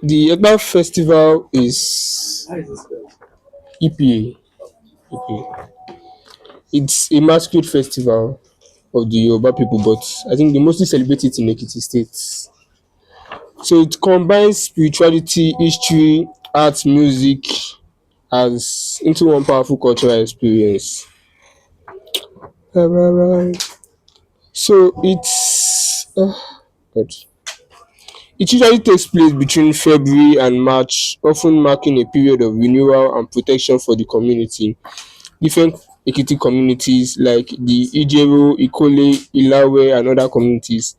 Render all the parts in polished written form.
The Egba festival is EPA. It's a masquerade festival of the Yoruba people, but I think they mostly celebrate it in Ekiti State. So it combines spirituality, history, art, music as into one powerful cultural experience. So God. It usually takes place between February and March, often marking a period of renewal and protection for the community. Different Ekiti communities like the Ijebu, Ikole, Ilawe and other communities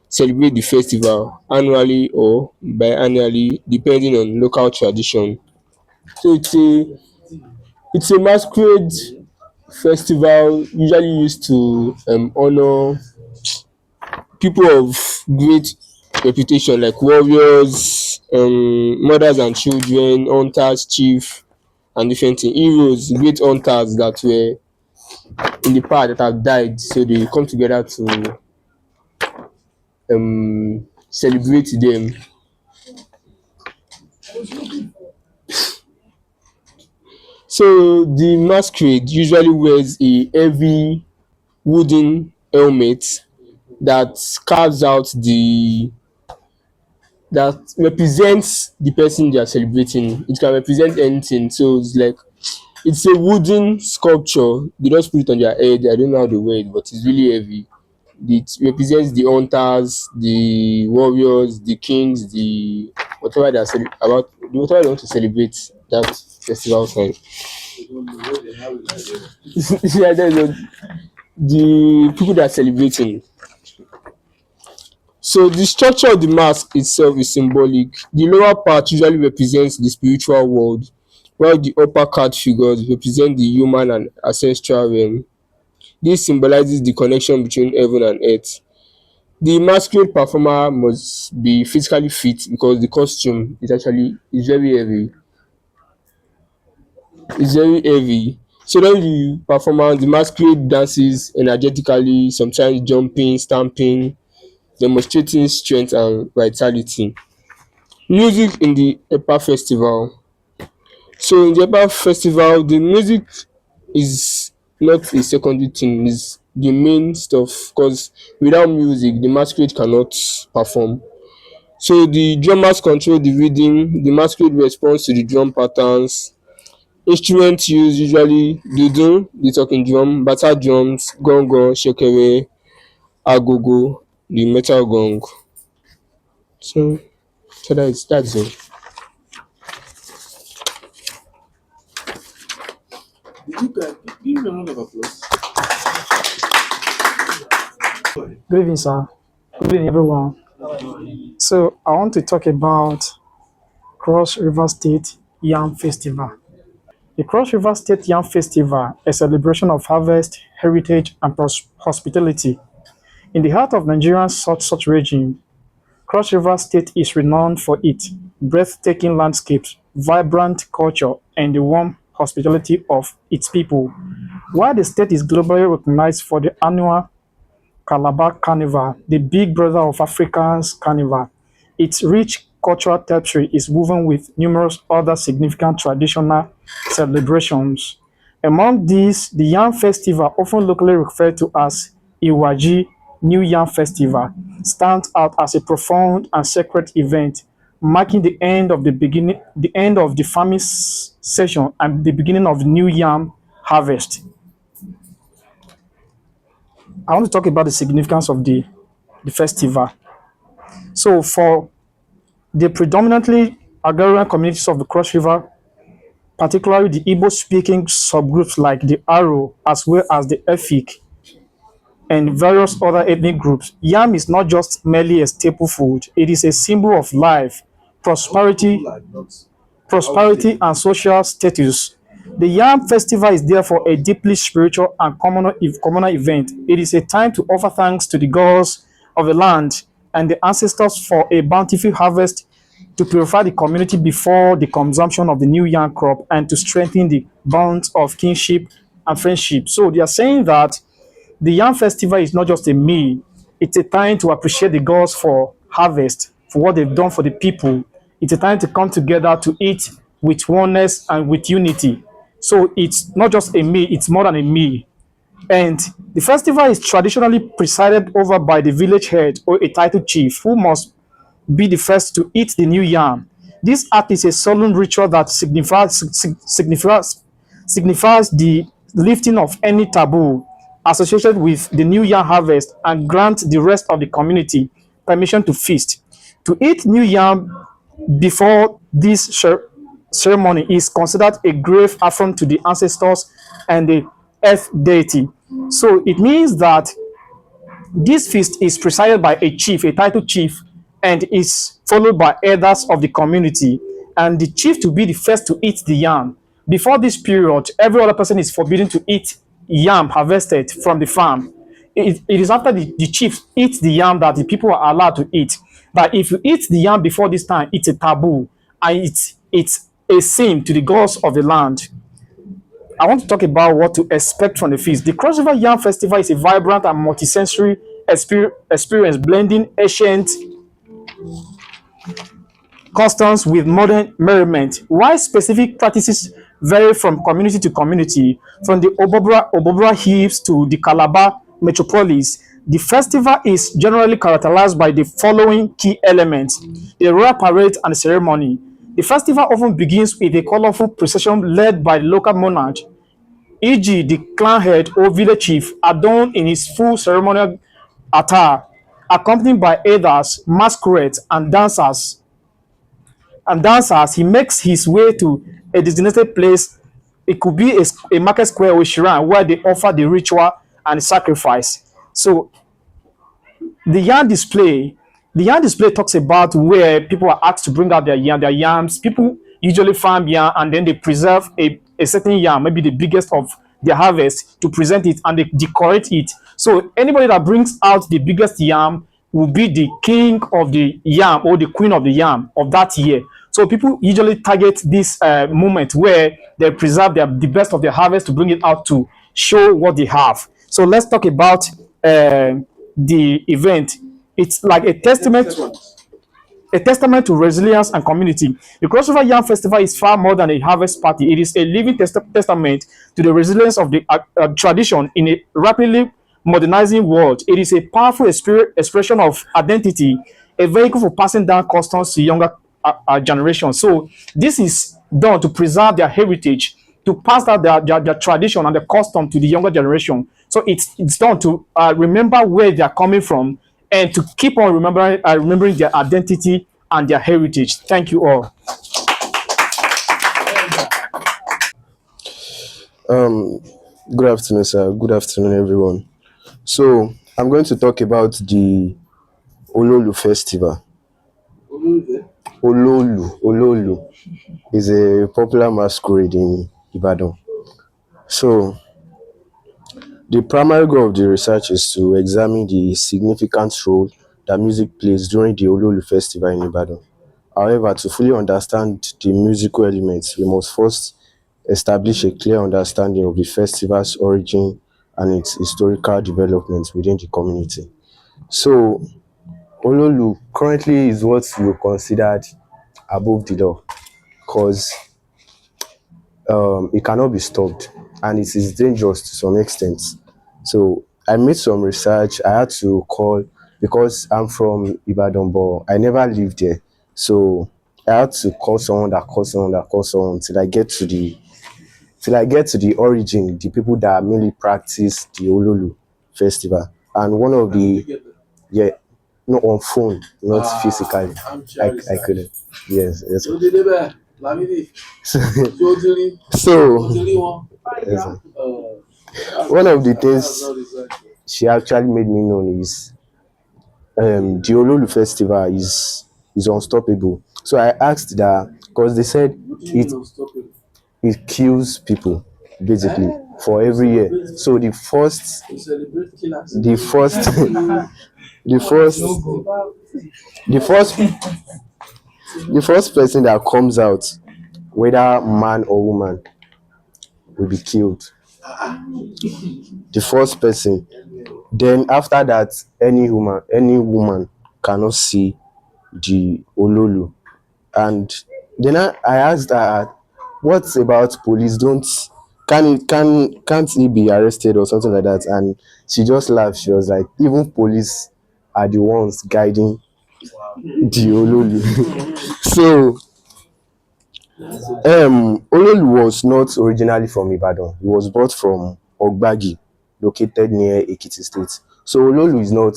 celebrate the festival annually or biannually depending on local tradition. So it's a masquerade festival usually used to honour people of great reputation like warriors, mothers and children, hunters, chief and different things. Heroes, great hunters that were in the past that have died, so they come together to celebrate them. So the masquerade usually wears a heavy wooden helmet that carves out that represents the person they are celebrating. It can represent anything. So it's like it's a wooden sculpture. They just put it on their head. I don't know how they wear it, but it's really heavy. It represents the hunters, the warriors, the kings, the whatever they are about, whatever they want to celebrate that festival time. Yeah, the people that are celebrating. So the structure of the mask itself is symbolic. The lower part usually represents the spiritual world, while the upper card figures represent the human and ancestral realm. This symbolizes the connection between heaven and earth. The masquerade performer must be physically fit because the costume is very heavy. It's very heavy. So then the performer, the masquerade dances energetically, sometimes jumping, stamping, demonstrating strength and vitality. Music in the Epa festival. So in the Epa festival, the music is not a secondary thing, is the main stuff because without music, the masquerade cannot perform. So the drummers control the rhythm, the masquerade responds to the drum patterns. Instruments used usually dudun, the talking drum, bata drums, gongo, shekere, agogo, the metal gong. So, so that's it. Good evening, sir. Good evening, everyone. So, I want to talk about Cross River State Yam Festival. The Cross River State Yam Festival, a celebration of harvest, heritage, and hospitality. In the heart of Nigeria's such region, Cross River State is renowned for its breathtaking landscapes, vibrant culture, and the warm hospitality of its people. While the state is globally recognized for the annual Calabar Carnival, the big brother of Africa's carnival, its rich cultural tapestry is woven with numerous other significant traditional celebrations. Among these, the Yam Festival, often locally referred to as Iwaji New Yam Festival, stands out as a profound and sacred event, marking the end of the farming session and the beginning of the new yam harvest. I want to talk about the significance of the festival. So, for the predominantly agrarian communities of the Cross River, particularly the Igbo speaking subgroups like the Aro, as well as the Efik, and various other ethnic groups, yam is not just merely a staple food, it is a symbol of life, prosperity, and social status. The Yam Festival is therefore a deeply spiritual and communal event. It is a time to offer thanks to the gods of the land and the ancestors for a bountiful harvest, to purify the community before the consumption of the new yam crop, and to strengthen the bonds of kinship and friendship. So they are saying that the Yam Festival is not just a meal, it's a time to appreciate the gods for harvest, for what they've done for the people, It's a time to come together to eat with oneness and with unity. So it's not just a meal, it's more than a meal. And the festival is traditionally presided over by the village head or a titled chief who must be the first to eat the new yam. This act is a solemn ritual that signifies the lifting of any taboo associated with the new yam harvest and grant the rest of the community permission to feast. To eat new yam before this ceremony is considered a grave affront to the ancestors and the earth deity. So it means that this feast is presided by a chief, a titled chief, and is followed by elders of the community. And the chief to be the first to eat the yam. Before this period, every other person is forbidden to eat yam harvested from the farm. It is after the chief eats the yam that the people are allowed to eat. But if you eat the yam before this time, it's a taboo and it's a sin to the gods of the land. I want to talk about what to expect from the feast. The Cross River Yam Festival is a vibrant and multisensory experience blending ancient customs with modern merriment. While specific practices vary from community to community, from the Obobra Hills to the Calabar metropolis, the festival is generally characterized by the following key elements: the royal parade and the ceremony. The festival often begins with a colorful procession led by the local monarch, e.g., the clan head or village chief, adorned in his full ceremonial attire, accompanied by elders, masquerades, and dancers. He makes his way to a designated place. It could be a market square or shrine where they offer the ritual and sacrifice. So the yarn display, the yarn display talks about where people are asked to bring out their yams. People usually farm yam and then they preserve a certain yam, maybe the biggest of their harvest, to present it and they decorate it. So anybody that brings out the biggest yam will be the king of the yam or the queen of the yam of that year. So people usually target this moment where they preserve the best of their harvest to bring it out to show what they have. So let's talk about the event. It's like a testament to resilience and community. The Crossover Yam Festival is far more than a harvest party. It is a living testament to the resilience of the tradition in a rapidly modernizing world. It is a powerful expression of identity, a vehicle for passing down customs to younger generations. So this is done to preserve their heritage, to pass down their tradition and the custom to the younger generation. So it's done to remember where they are coming from and to keep on remembering their identity and their heritage. Thank you all. Um, Good afternoon, sir. Good afternoon, everyone. So, I'm going to talk about the Ololu Festival. Ololu is a popular masquerade in Ibadan. So, the primary goal of the research is to examine the significant role that music plays during the Ololu Festival in Ibadan. However, to fully understand the musical elements, we must first establish a clear understanding of the festival's origin and its historical development within the community. So, Ololu currently is what you considered above the law because it cannot be stopped and it is dangerous to some extent. So, I made some research. I had to call because I'm from Ibadan, but I never lived there. So, I had to call someone that called someone that called someone till I get to the origin, the people that mainly practice the Ololu festival. And one of the yeah, no on phone, not physically. I couldn't. Yes, yes. So yes, sir. One of the things she actually made me know is the Ololu festival is unstoppable. So I asked that because they said it kills people basically for every year. So the first the first the first the first person that comes out, whether man or woman, will be killed. The first person. Then after that, any woman cannot see the Ololu And then I asked her, what about police? Don't can't he be arrested or something like that? And she just laughed. She was like, even police are the ones guiding the Ololu. So Ololu was not originally from Ibadan. He was brought from Ogbagi, located near Ekiti State. So Ololu is not.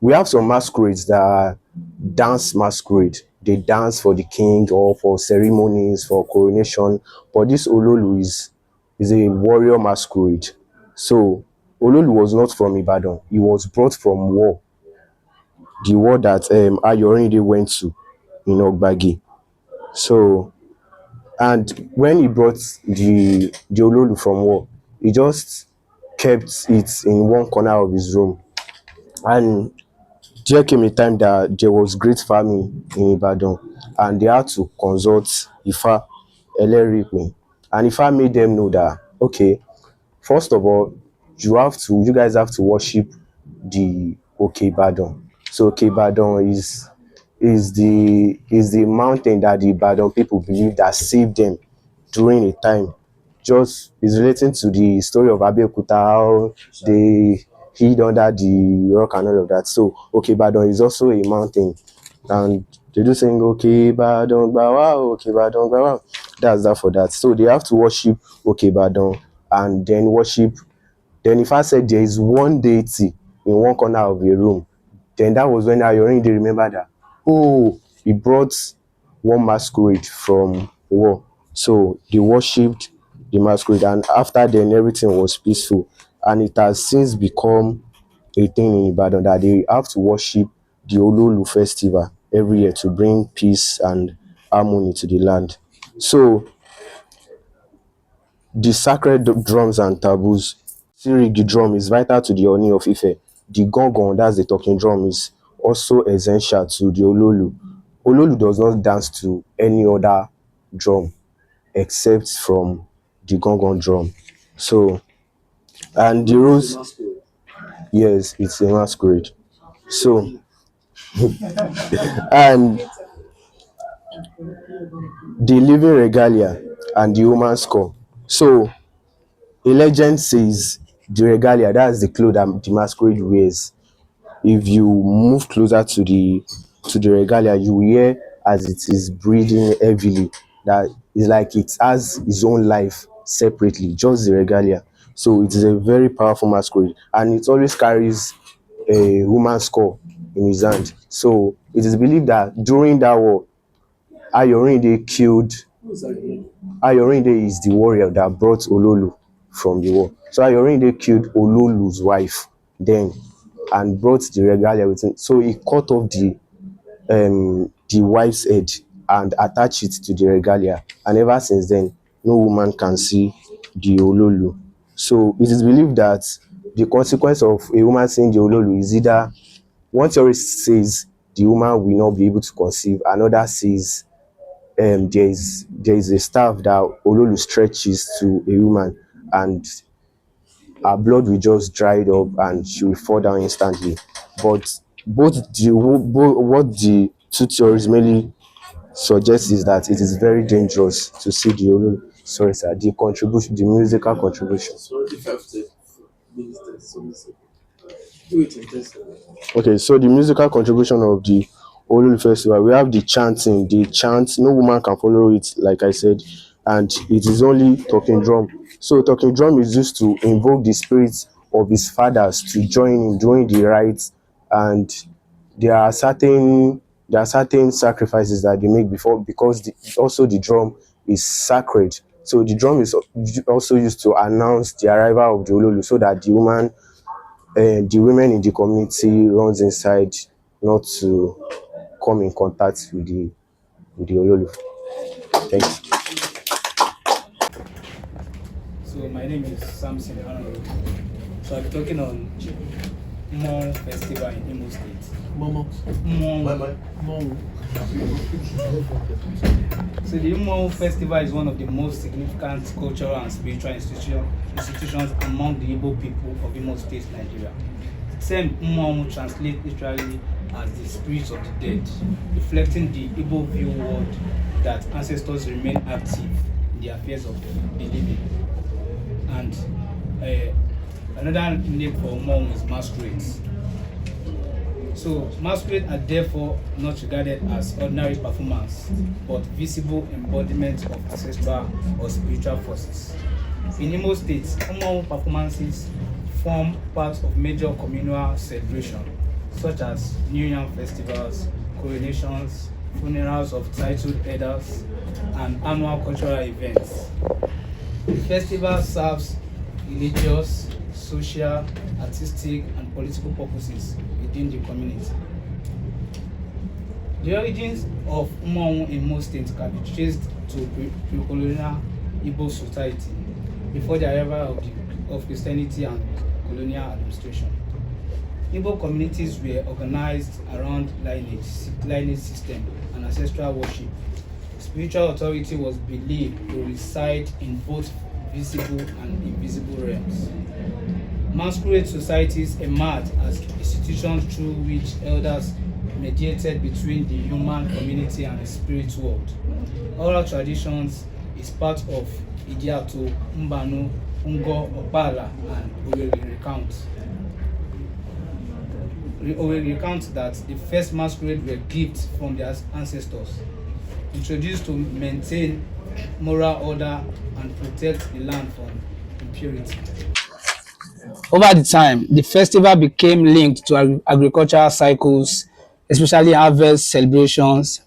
We have some masquerades that are dance masquerade. They dance for the king or for ceremonies, for coronation. But this Ololu is a warrior masquerade. So Ololu was not from Ibadan. He was brought from war, the war that Ayorinde went to in Ogbagi. So, and when he brought the Ololu from war, he just kept it in one corner of his room. And there came a time that there was great famine in Ibadan, and they had to consult Ifa Elerikmi. And Ifa made them know that, okay, first of all, you guys have to worship the Ibadan. So Ibadan is the mountain that the Ibadan people believe that saved them during a time. Just is relating to the story of Abeokuta, how they hid under the rock and all of that. So Ibadan is also a mountain, and they do sing Ibadan Bawa, Ibadan Bawa. That's that for that. So they have to worship Ibadan and then worship. Then if I said there is one deity in one corner of a room, then that was when I already remember that, oh, he brought one masquerade from war. So they worshipped the masquerade, and after then everything was peaceful. And it has since become a thing in Ibadan that they have to worship the Ololu festival every year to bring peace and harmony to the land. So the sacred drums and taboos. Still, the drum is vital to the Oni of Ife. The gongon, that's the talking drum, is also essential to the Ololu. Ololu does not dance to any other drum except from the gongon drum. So, and the rules, yes, it's a masquerade. So, and the living regalia and the human skull. So, a legend says the regalia, that's the clothes that the masquerade wears. If you move closer to the regalia, you will hear as it is breathing heavily. That is like it has its own life separately, just the regalia. So it is a very powerful masquerade, and it always carries a woman's skull in his hand. So it is believed that during that war, Ayorinde killed. Ayorinde is the warrior that brought Ololu from the war. So Ayorinde killed Ololu's wife then and brought the regalia with him. So he cut off the wife's head and attached it to the regalia. And ever since then, no woman can see the Ololu. So it is believed that the consequence of a woman seeing the Ololu is either one theory says the woman will not be able to conceive, another says there is a staff that Ololu stretches to a woman, and her blood will just dry up and she will fall down instantly. But what the two theories mainly suggest is that it is very dangerous to see the Ololu. Sorry, sir. The contribution, the musical contribution. Okay, so the musical contribution of the Ololu festival, we have the chanting. The chant, no woman can follow it, like I said, and it is only talking drum. So talking drum is used to invoke the spirits of his fathers to join in during the rites, and there are certain sacrifices that they make before, because also the drum is sacred. So the drum is also used to announce the arrival of the Ololu, so that the women in the community runs inside not to come in contact with the Ololu. Thanks. So my name is Samson Honorable. So I'll be talking on Mon Festival in Imo State. Mon. So the Imo Festival is one of the most significant cultural and spiritual institutions among the Igbo people of Imo State, Nigeria. The term Imo translates literally as the spirits of the dead, reflecting the Igbo view world that ancestors remain active in the affairs of the living. And another name for Umong is masquerades. So masquerades are therefore not regarded as ordinary performance, but visible embodiments of ancestral or spiritual forces. In Imo State, Umong performances form part of major communal celebrations such as New Yam festivals, coronations, funerals of titled elders, and annual cultural events. The festival serves religious, social, artistic, and political purposes within the community. The origins of Umong in most states can be traced to pre-colonial Igbo society before the arrival of Christianity and colonial administration. Igbo communities were organized around lineage system and ancestral worship. Spiritual authority was believed to reside in both visible and invisible realms. Masquerade societies emerged as institutions through which elders mediated between the human community and the spirit world. Oral traditions is part of Idiato, Mbano, Ungo, Opala, and Oweri recount that the first masquerade were gifts from their ancestors, introduced to maintain moral order and protect the land from impurity. Over the time, the festival became linked to agricultural cycles, especially harvest celebrations.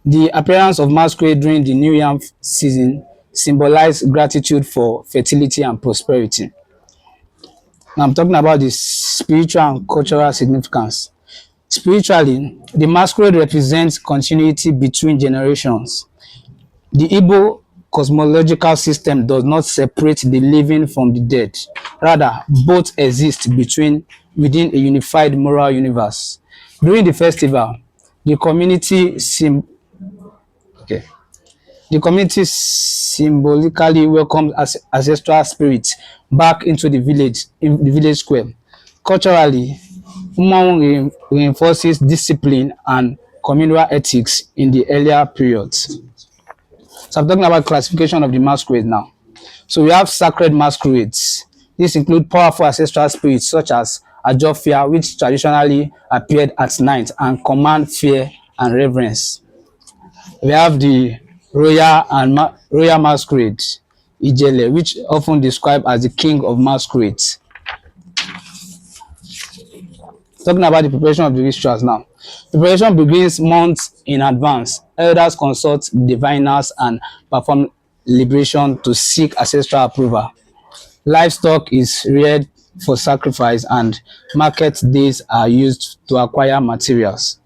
The appearance of masquerade during the New Yam season symbolized gratitude for fertility and prosperity. Now I'm talking about the spiritual and cultural significance. Spiritually, the masquerade represents continuity between generations. The Igbo cosmological system does not separate the living from the dead. Rather, both exist within a unified moral universe. During the festival, the community okay. The community symbolically welcomes ancestral spirits back into the village square. Culturally, Umang reinforces discipline and communal ethics in the earlier periods. So I'm talking about classification of the masquerade now. So we have sacred masquerades. These include powerful ancestral spirits such as Ajofia, which traditionally appeared at night and command fear and reverence. We have the royal masquerade, Ijele, which often described as the king of masquerades. Talking about the preparation of the rituals now. Preparation begins months in advance. Elders consult diviners and perform liberation to seek ancestral approval. Livestock is reared for sacrifice and market days are used to acquire materials.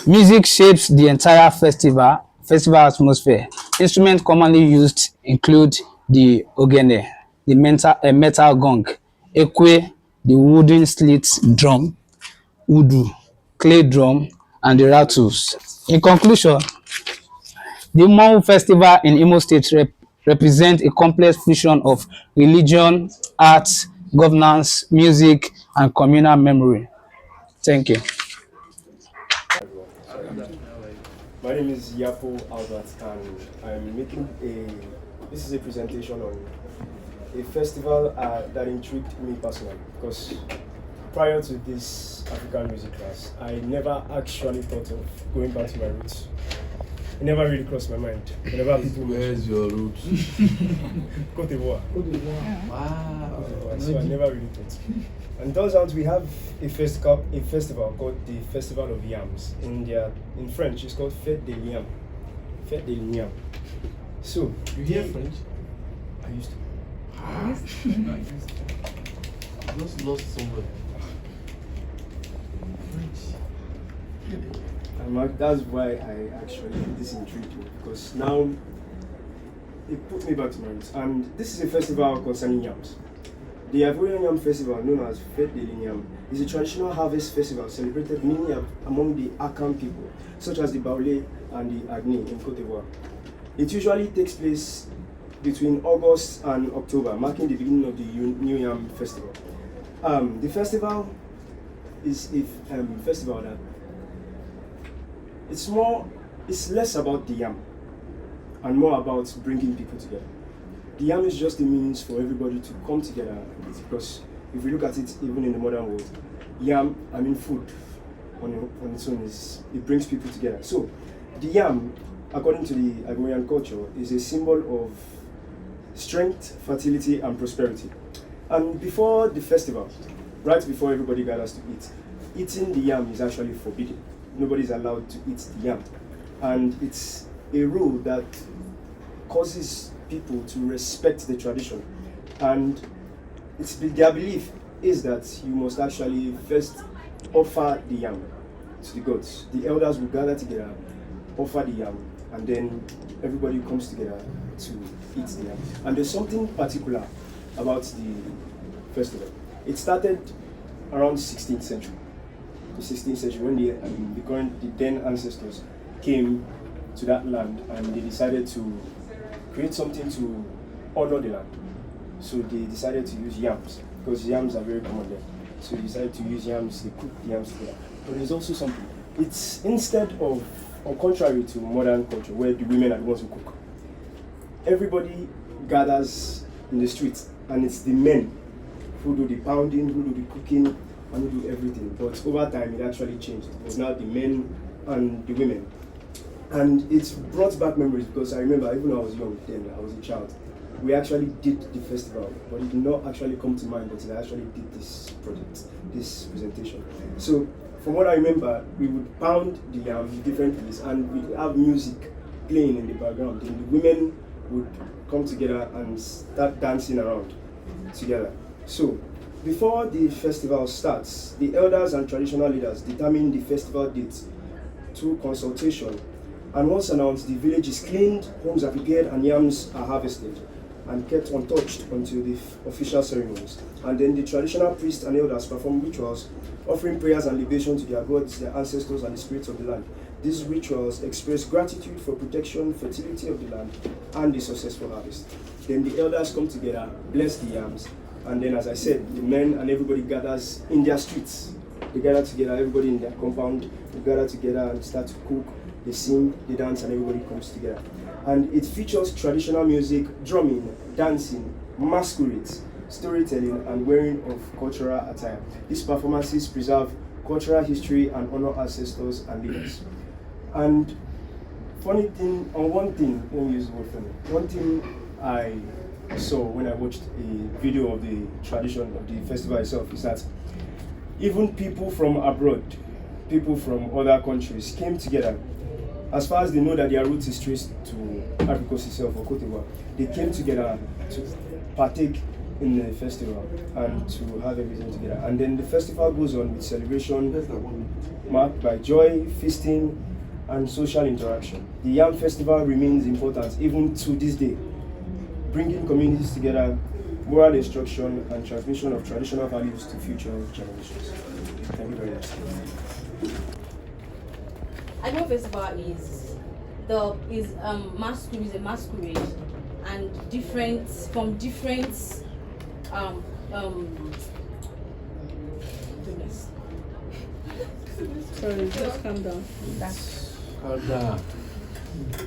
Music shapes the entire festival atmosphere. Instruments commonly used include the ogene, the metal gong, ekwe, the wooden slit drum, udu, clay drum, and the rattles. In conclusion, the Umonwu festival in Imo State represents a complex fusion of religion, art, governance, music, and communal memory. Thank you. My name is Yapo Albert, and I'm making this is a presentation on a festival that intrigued me personally, because prior to this African music class, I never actually thought of going back to my roots. It never really crossed my mind. Whenever people Where's your roots? Cote d'Ivoire. Wow. So I never really thought. And it turns out we have a festival called the Festival of Yams. In French, it's called Fête des Yams. Fête des Yams. So You hear French? I used to. I just lost somewhere. That's why I actually this intrigued me, because now it put me back to my roots. And this is a festival concerning yams. The Ivorian Yam Festival, known as Fête des Yam, is a traditional harvest festival celebrated mainly among the Akan people, such as the Baoulé and the Agni in Côte d'Ivoire. It usually takes place between August and October, marking the beginning of the New Yam Festival. The festival is a festival that it's less about the yam and more about bringing people together. The yam is just a means for everybody to come together and eat, because if we look at it even in the modern world, yam, food on its own, it brings people together. So the yam, according to the Ivorian culture, is a symbol of strength, fertility, and prosperity. And before the festival, right before everybody gathers to eat, eating the yam is actually forbidden. Nobody's allowed to eat the yam. And it's a rule that causes people to respect the tradition. And their belief is that you must actually first offer the yam to the gods. The elders will gather together, offer the yam, and then everybody comes together to eat the yam. And there's something particular about the festival. It started around 16th century. The 16th century, when the then ancestors came to that land and they decided to create something to honor the land. So they decided to use yams, because yams are very common there. So they decided to use yams, they cooked the yams together. But there's also something. It's instead of, or contrary to modern culture, where the women are the ones who cook, everybody gathers in the streets, and it's the men who do the pounding, who do the cooking, and who do everything. But over time, it actually changed. It was now the men and the women. And it's brought back memories, because I remember even when I was young then, I was a child, we actually did the festival, but it did not actually come to mind until I actually did this project, this presentation. So from what I remember, we would pound the yam in different ways, and we would have music playing in the background, and the women would come together and start dancing around together. So before the festival starts, the elders and traditional leaders determine the festival date through consultation. And once announced, the village is cleaned, homes are prepared, and yams are harvested and kept untouched until the official ceremonies. And then the traditional priests and elders perform rituals, offering prayers and libation to their gods, their ancestors, and the spirits of the land. These rituals express gratitude for protection, fertility of the land, and the successful harvest. Then the elders come together, bless the yams, and then, as I said, the men and everybody gathers in their streets. They gather together, everybody in their compound, they gather together and start to cook. They sing, they dance, and everybody comes together. And it features traditional music, drumming, dancing, masquerades, storytelling, and wearing of cultural attire. These performances preserve cultural history and honor ancestors and leaders. And funny thing, one thing I saw when I watched a video of the tradition of the festival itself is that even people from abroad, people from other countries came together. As far as they know that their roots is traced to Ivory Coast itself or Cote d'Ivoire, they came together to partake in the festival and to have everything together. And then the festival goes on with celebration marked by joy, feasting, and social interaction. The Yam Festival remains important even to this day, bringing communities together, moral instruction, and transmission of traditional values to future generations. Thank you very much. Ijebu Festival is a masquerade, and different goodness. Sorry, just calm down. Calm down.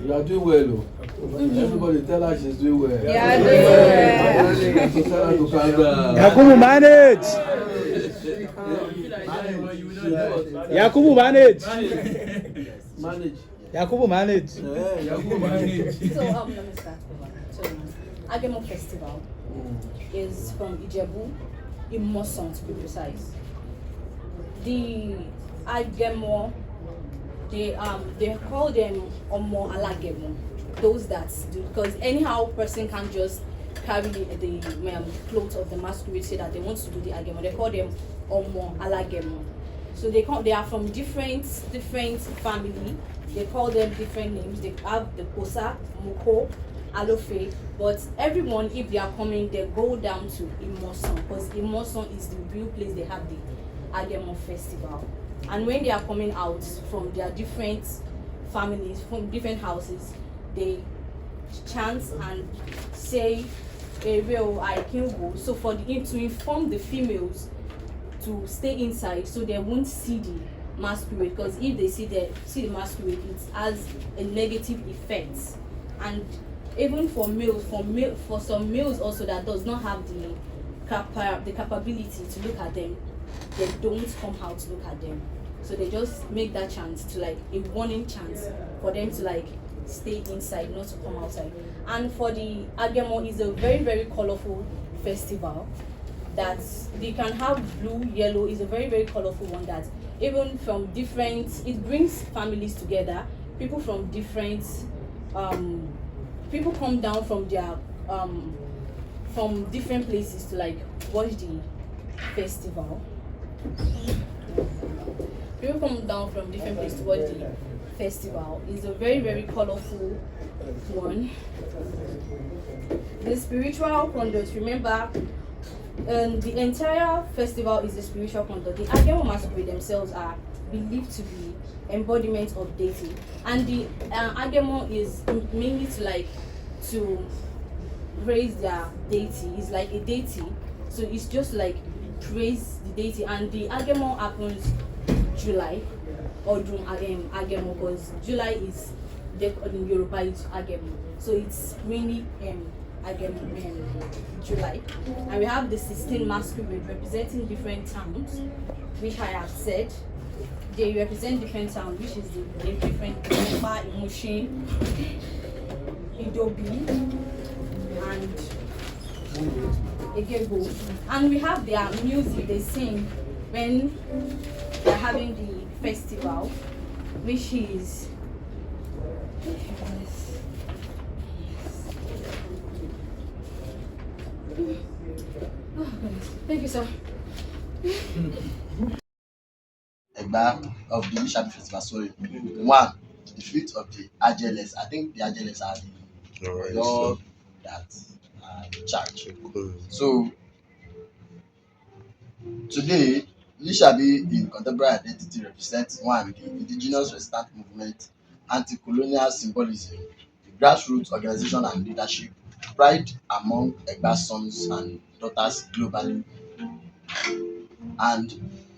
You are doing well, Everybody tell her she's doing well. Yeah, doing well. Tell her to calm down. Yakubu manage. Yakubu manage. Manage. Yakubu manage. Yakubu manage. So let me start. So Agemo Festival is from Ijebu, Imoson to be precise. The Agemo, they call them Omo Alagemo, those that do, because anyhow person can just carry the clothes of the masquerade, say that they want to do the Agemo. They call them Omo Alagemo. So they are from different family. They call them different names. They have the Kosa, Moko, Alofe, but everyone, if they are coming, they go down to Imoson, because Imoson is the real place they have the Agemo Festival. And when they are coming out from their different families, from different houses, they chant and say, so to inform the females to stay inside so they won't see the masquerade, because if they see the masquerade, it has a negative effect. And even for males, for some males also that does not have the capability to look at them, they don't come out to look at them. So they just make that chance to like a warning chance for them to like stay inside, not to come outside. And for the Agemo, is a very, very colorful festival that they can have blue, yellow, is a very, very colorful one that even from different, it brings families together. People from different, people come down from different places to like watch the festival. People come down from different places to watch the festival. It's a very, very colorful one. The spiritual conduct, remember, the entire festival is a spiritual conduct. The Agemo masquerade themselves are believed to be embodiments of deity, and the Agemo is mainly to praise their deity. It's like a deity, so it's just like praise the deity. And the Agemo happens July or June Agemo, because July is in Yoruba it's Agemo, so it's mainly Agemo July. And we have the 16 masquerade representing different towns, which I have said. They represent different towns, which is the different Yoruba, Imushin, Idobi, and Ijebu. And we have their music they sing when they're having the festival, which is thank you, sir. Egba of the Lishabi Festival. Sorry. One, the feet of the Ajeles. I think the Ajeles are the law that are in charge. So today, Lishabi in contemporary identity represents one, the indigenous resistance movement, anti-colonial symbolism, the grassroots organization and leadership, pride among Egba sons and daughters globally, and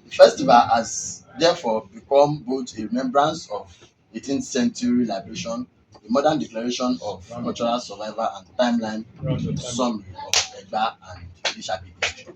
the festival has therefore become both a remembrance of 18th century liberation, a modern declaration of cultural survival, and timeline summary of Egba and Lishabi history.